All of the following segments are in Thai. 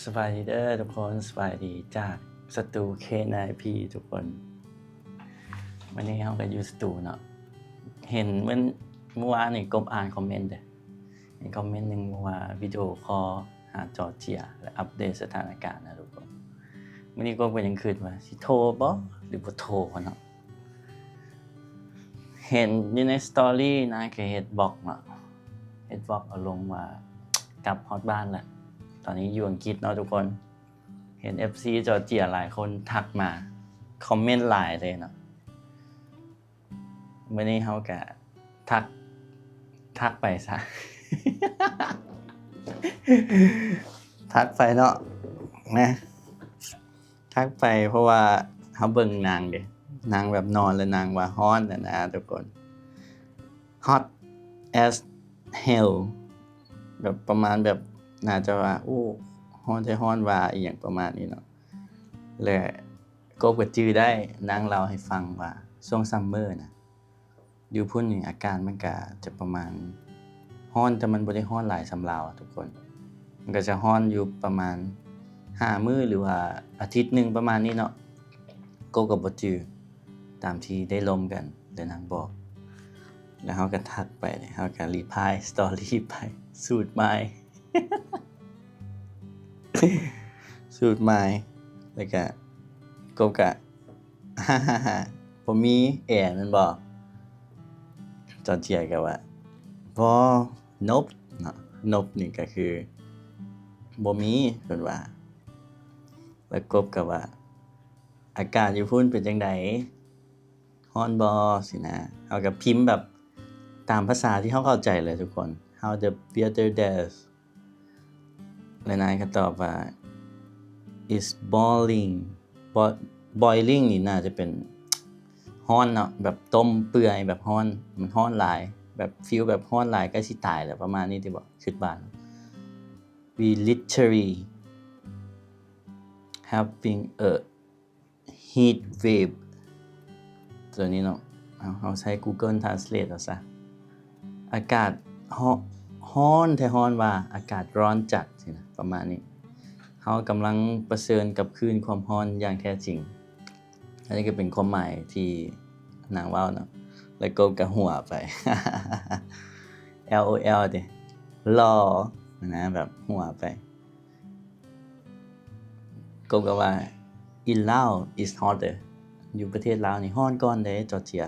สบายดีเด้อทุกคนสบายดีจากสตู K9P ทุกคนวันนี้เราก็อยู่สตูเนาะเห็นเมื่อวานนี่กบอ่านคอมเมนต์เด้เห็นคอมเมนต์หนึ่งว่าวิดีโอคอลหาจอร์เจียและอัปเดตสถานการณ์นะทุกคนวันนี้กบก็ยังคิดว่าสิโทรบ่หรือบ่โทรเนาะเห็นอยู่ในสตอรี่นะก็เฮ็ดบล็อกเนาะเฮ็ดบล็อกเอาลงว่ากลับฮอดบ้านแล้วตอนนี้อยู่อังกฤษเนาะทุกคนเห็น FC จอร์เจียหลายคนทักมาคอมเมนต์หลายเลยเนาะมื้อนี้เฮาก็ทักไปซะ ทักไปเนาะนะทักไปเพราะว่าเฮาเบิ่งนางเด้นางแบบนอนแล้วนางว่าฮ้อนนะทุกคน hot as hell แบบประมาณแบบน่าจะว่าฮ้อนใจฮ้อนว่าอีหยังประมาณนี้เนาะและก็จื้อได้นางเล่าให้ฟังว่าช่วงซัมเมอร์น่ะอยู่พุ่นนี่อาการมันก็จะประมาณฮ้อนแต่มันบ่ได้ฮ้อนหลายสำลาวทุกคนมันก็จะฮ้อนอยู่ประมาณ5มื้อหรือว่าอาทิตย์นึงประมาณนี้เนาะก็บ่จื้อตามที่ได้ลมกันได้นางบอกแล้วเฮาก็ทักไปเฮาก็รีพลายสตอรี่ไปสูตรใหม่ สูตรใหม่แล้วก็กบก็บ่มีแอร์แม่นบ่จอร์เจียก็ว่าบ่นบเนาะนบนี่ก็คือบ่มีเพิ่นว่าแล้วกบก็ว่าอากาศอยู่พุ่นเป็นจังได๋ร้อนบ่สินะเฮาก็พิมพ์แบบตามภาษาที่เฮาเข้าใจเลยทุกคน How the weather there แล้วนายก็ตอบว่า is boiling นี่น่าจะเป็นร้อนเนาะแบบต้มเปื่อยแบบร้อนมันร้อนหลายแบบฟีลแบบร้อนหลายใกล้สิตายแล้วประมาณนี้ที่บ่คิดว่า we literally having a heat wave ตัวนี้เนาะเอาใช้ Google Translate เอาซะอากาศร้อนแท้ร้อนว่าอากาศร้อนจัดสินะประมาณนี้เฮากำลังเผชิญกับคลื่นความร้อนอย่างแท้จริงอันนี้ก็เป็นความหมายที่นางเว้าเนาะแล้วก็หัวไป LOL ดิลอนะแบบหัวไปก็ว่า in Lao is hotter อยู่ประเทศลาวนี่ร้อนก่อนเด้จอร์เจีย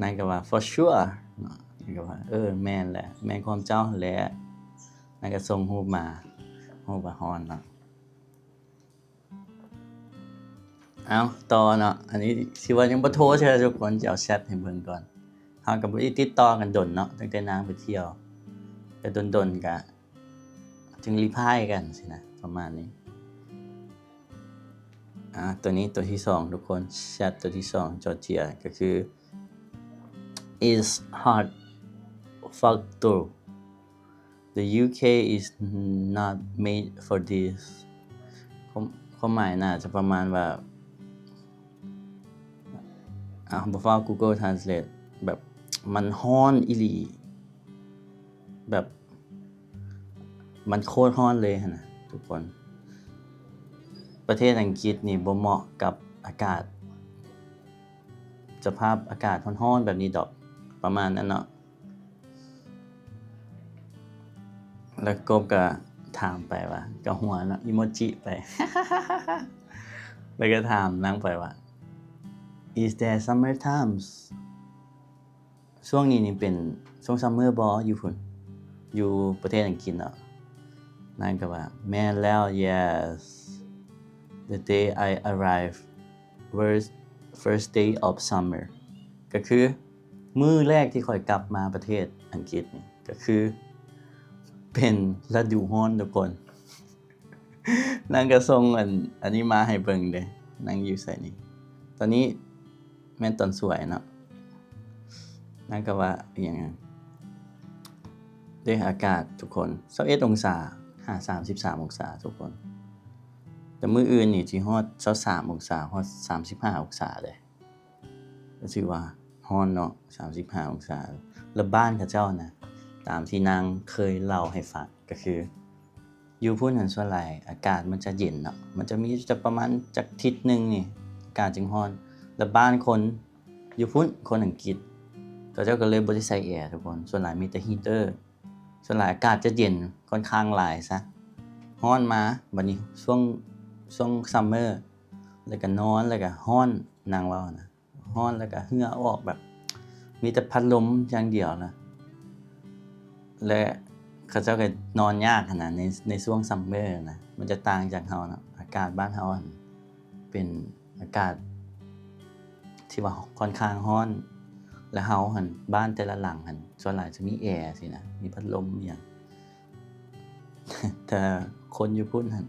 นางก็ว่า for sure เนาะก็ว่าแม่นแหละแม่นความเจ้าแหละนางก็ส่งรูปมารูปว่าร้อนเนาะเอาต่อเนาะอันนี้สิว่ายังบ่โทรใช่ทุกคนจะเอาแชทให้เบิ่งก่อนเฮาก็บ่ได้ติดต่อกันดนเนาะตั้งแต่นางไปเที่ยวแต่ดนๆก็จึงรีพลายกันสินะประมาณนี้ตัวนี้ตัวที่2ทุกคนแชทตัวที่2จอร์เจียก็คือ is hard fuck through the UK is not made for this ความหมายน่าจะประมาณว่าบ่ฟ้า Google Translate แบบมันร้อนอีหลีแบบมันโคตรร้อนเลยหั่นน่ะทุกคนประเทศอังกฤษนี่บ่เหมาะกับอากาศสภาพอากาศร้อนๆแบบนี้ดอกประมาณนั้นเนาะแล้วกบก็ถามไปว่าก็หัวเนาะอีโมจิไป แล้วก็ถามนางไปว่า is there summer times ช่วงนี้นี่เป็นช่วงซัมเมอร์บ่อยู่พุ่นอยู่ประเทศอังกฤษเนาะนางก็ว่าแม่นแล้ว yes the day I arrived was first day of summer ก็คือมื้อแรกที่ข้อยกลับมาประเทศอังกฤษนี่ก็คือเป็นฤดูร้อนทุกคน นางก็ส่งอันนี้มาให้เบิ่งเด้นางอยู่ไสนี่ตอนนี้แม่นตอนสวยเนาะนางก็ว่าอีหยังด้วยอากาศทุกคน21องศา33องศาทุกคนแต่มื้ออื่นนี่สิฮอด23องศาฮอด35องศาเลยก็ถือว่าร้อนเนาะ35องศาแล้วบ้านเขาเจ้านะตามที่นางเคยเล่าให้ฟังก็คือ อยู่พุ่นหันส่วนหลายอากาศมันจะเย็นเนาะมันจะมีจะประมาณจักทิศหนึงนี่อากาศจึงร้อนแล้วบ้านคนอยู่พุ่นคนอังกฤษเขาเจ้าก็เลยบ่ได้ใช้แอร์ทุกคนส่วนหลายมีแต่ฮีเตอร์ส่วนหลายอากาศจะเย็นค่อนข้างหลายซะร้อนมาบัดนี้ช่วงซัมเมอร์แล้วก็นอนแล้วก็ร้อนนางว่านะร้อนแล้วก็เหงื่อออกแบบมีแต่พัดลมอย่างเดียวนะและเขาเจ้าก็นอนยากขนาดในช่วงซัมเมอร์นะมันจะต่างจากเฮานะอากาศบ้านเฮาเป็นอากาศที่ว่าค่อนข้างร้อนและเฮาหั่นบ้านแต่ละหลังหั่นส่วนหลายจะมีแอร์สินะมีพัดลมมีหยัง แต่คนอยู่พุ่นหั่น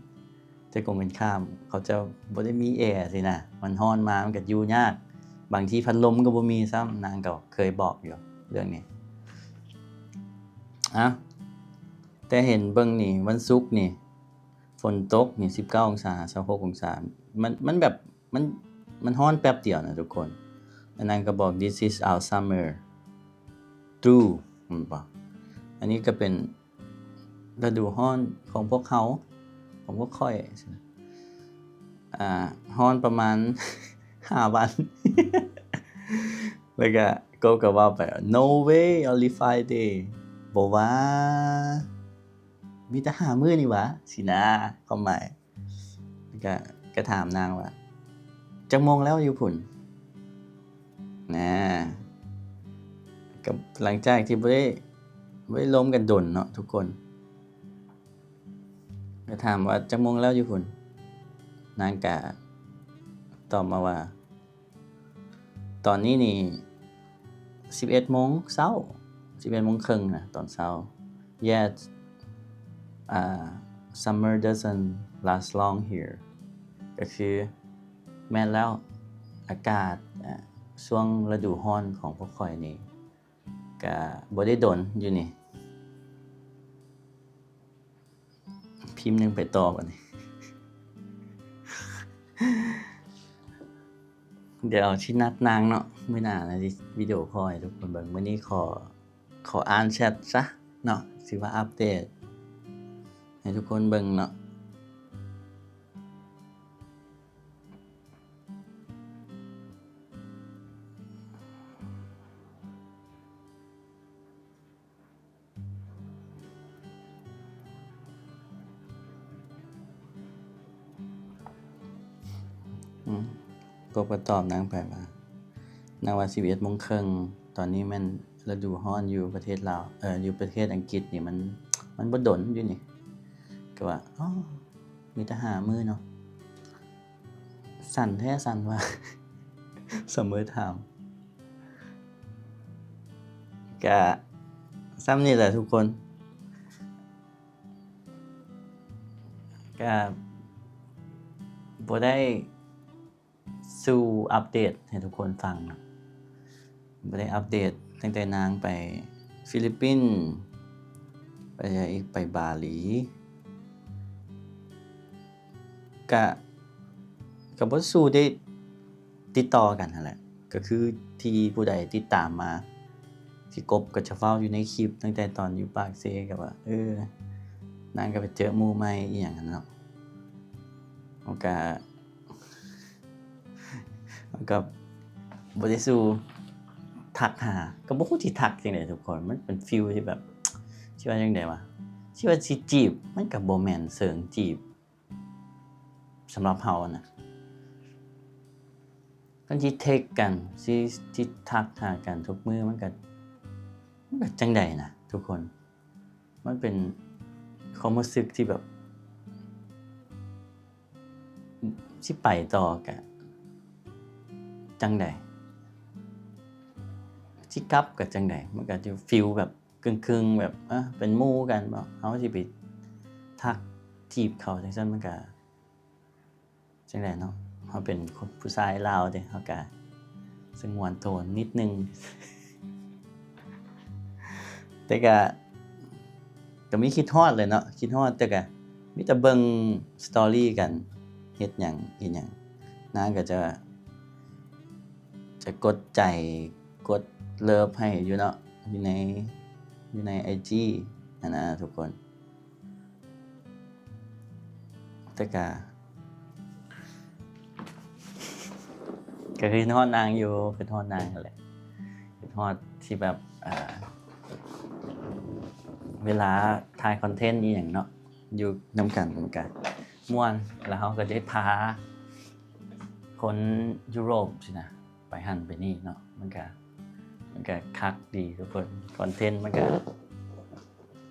แต่ตรงกันข้ามเขาจะบ่ได้มีแอร์สินะมันร้อนมามันก็อยู่ยากบางทีพัดลมก็บ่มีซ้ำนางก็เคยบอกอยู่เรื่องนี้แต่เห็นเบิ่งนี่วันศุกร์นี่ฝนตกนี่19องศา26องศามันแบบมันร้อนแป๊บเดียวนะทุกคนแล้วนางก็บอก this is our summer too บอกอันนี้ก็เป็นฤดูร้อนของพวกเขาของพวกข้อยร้อนประมาณ 5 วัน แล้วก็ว่าไป no way only 5 day บ่ว่ามีแต่5มื้อนี่หว่าสินะความหมายก็ถามนางว่าจักโมงแล้วอยู่พุ่นนะก็หลังจากที่บ่ได้ล้มกันดนเนาะทุกคนก็ถามว่าจักโมงแล้วอยู่พุ่นนางก็ตอบมาว่าตอนนี้นี่11 โมงเช้า11 โมงครึ่งนะตอนเช้า Yet summer doesn't last long here ก็คือแม่นแล้วอากาศช่วงฤดูร้อนของพวกข้อยนี่ก็บ่ได้ดนอยู่นี่พิมพ์นึงไปต่อบัดนี้ เดี๋ยวสินัดนางเนาะมื้อหน้านะสิวิดีโอคอลให้ทุกคนเบิ่งมื้อนี้ขออ่านแชตซะเนาะสิว่าอัปเดตให้ทุกคนเบิ่งเนาะก็ตอบนางไปว่านางว่า11 โมงครึ่งตอนนี้แม่นฤดูร้อนอยู่ประเทศลาวอยู่ประเทศอังกฤษนี่มันบ่ดนอยู่นี่ก็ว่าอ้อมีแต่5มื้อเนาะสั่นแท้สั่นว่า Summer time ก็ส่ำนี้แหละทุกคนก็บ่ได้สู่อัปเดตให้ทุกคนฟังเนาะบ่ได้อัปเดตตั้งแต่นางไปฟิลิปปินส์ไปบาหลีก็บ่สู้ได้ติดต่อกันนั่นแหละก็คือที่ผู้ใดติดตามมาที่กบก็จะเฝ้าอยู่ในคลิปตั้งแต่ตอนอยู่ปากเซก็ว่านางก็ไปเจอหมู่ใหม่อีหยังนั่นเนาะก็บ่ได้สู้ทักหาก็บ่ฮู้สิทักจังได๋ทุกคนมันเป็นฟีลที่แบบสิว่าจังได๋วะสิว่าสิจีบมันก็บ่แม่นเชิงจีบสำหรับเฮานะคันสิเทกกันสิทักหากันทุกมื้อมันก็จังได๋นะทุกคนมันเป็นความรู้สึกที่แบบสิไปต่อก็จังได๋สิกลับก็จังได๋มันก็จะฟีลแบบครึ่งๆแบบเป็นหมู่กันบ่เฮาสิไปทักจีบเขาจังซั่นมันก็จังได๋เนาะเฮาเป็นคนผู้ชายลาวเด้เฮาก็สงวนโตนนิดนึง แต่ก็มีคิดฮอดเลยเนาะคิดฮอดแต่ก็มีแต่เบิ่งสตอรี่กันเฮ็ดหยังนางก็จะกดใจกดเลิฟให้อยู่เนาะอยู่ใน IG นั่นนะทุกคน แต่ก็คือทอดนางอยู่คือทอดนางนั่นแหละคือทอดที่แบบเวลาถ่ายคอนเทนต์นี่อย่างเนาะอยู่นำกันม่วนแล้วเขาก็ได้พาคนยุโรปสินะไปหันไปนี่เนาะมันก็คักดีทุกคนคอนเทนต์มันก็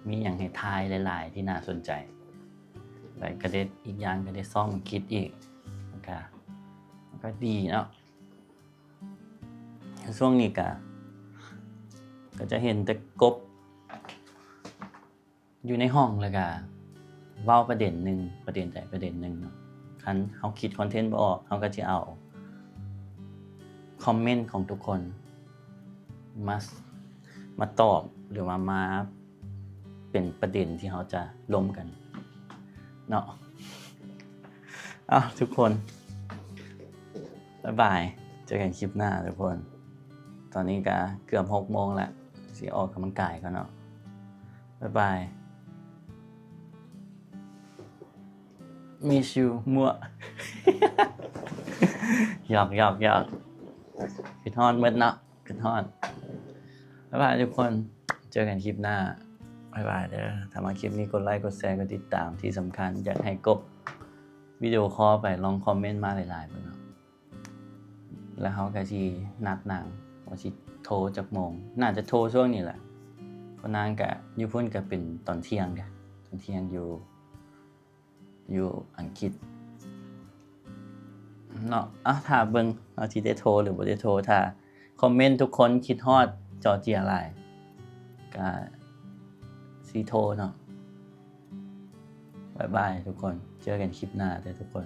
มีอย่างให้ทายหลายๆที่น่าสนใจแล้วก็ได้อีกอย่างก็ได้ซ่อมคิดอีกมันก็ดีเนาะช่วงนี้ก็จะเห็นแต่กบอยู่ในห้องแล้วก็เว้าประเด็นใดประเด็นหนึ่งเนาะคันเขาคิดคอนเทนต์บ่ออกเขาก็จะเอาคอมเมนต์ของทุกคนมาตอบหรือมาเป็นประเด็นที่เขาจะล้มกันเนาะทุกคนบ๊ายบายเจอกันคลิปหน้าทุกคนตอนนี้ก็เกือบ6 โมงแล้วสิออกกำลังกายกันเนาะบ๊ายบายmiss you มั่ว หยอกคิดฮอดเมื่อเนาะคิดฮอดบ๊ายบายทุกคนเจอกันคลิปหน้าบ๊ายบายเด้อถ้ามาคลิปนี้กดไลค์กดแชร์กดติดตามที่สำคัญอยากให้กบวิดีโอคอลไปลองคอมเมนต์มาหลายๆเพิ่นเนาะแล้วเขาก็สินัดนางว่าสิโทรจักโมงน่าจะโทรช่วงนี้แหละเพราะนางก็อยู่พุ่นก็เป็นตอนเที่ยงเด้อตอนเที่ยงอยู่อังกฤษเนาะถ้าเบิ่งเอาสิได้โทรหรือบ่ได้โทรถ้าคอมเมนต์ทุกคนคิดฮอดจอร์เจียหลายก็สิโทรเนาะบ๊ายบายทุกคนเจอกันคลิปหน้าเด้อทุกคน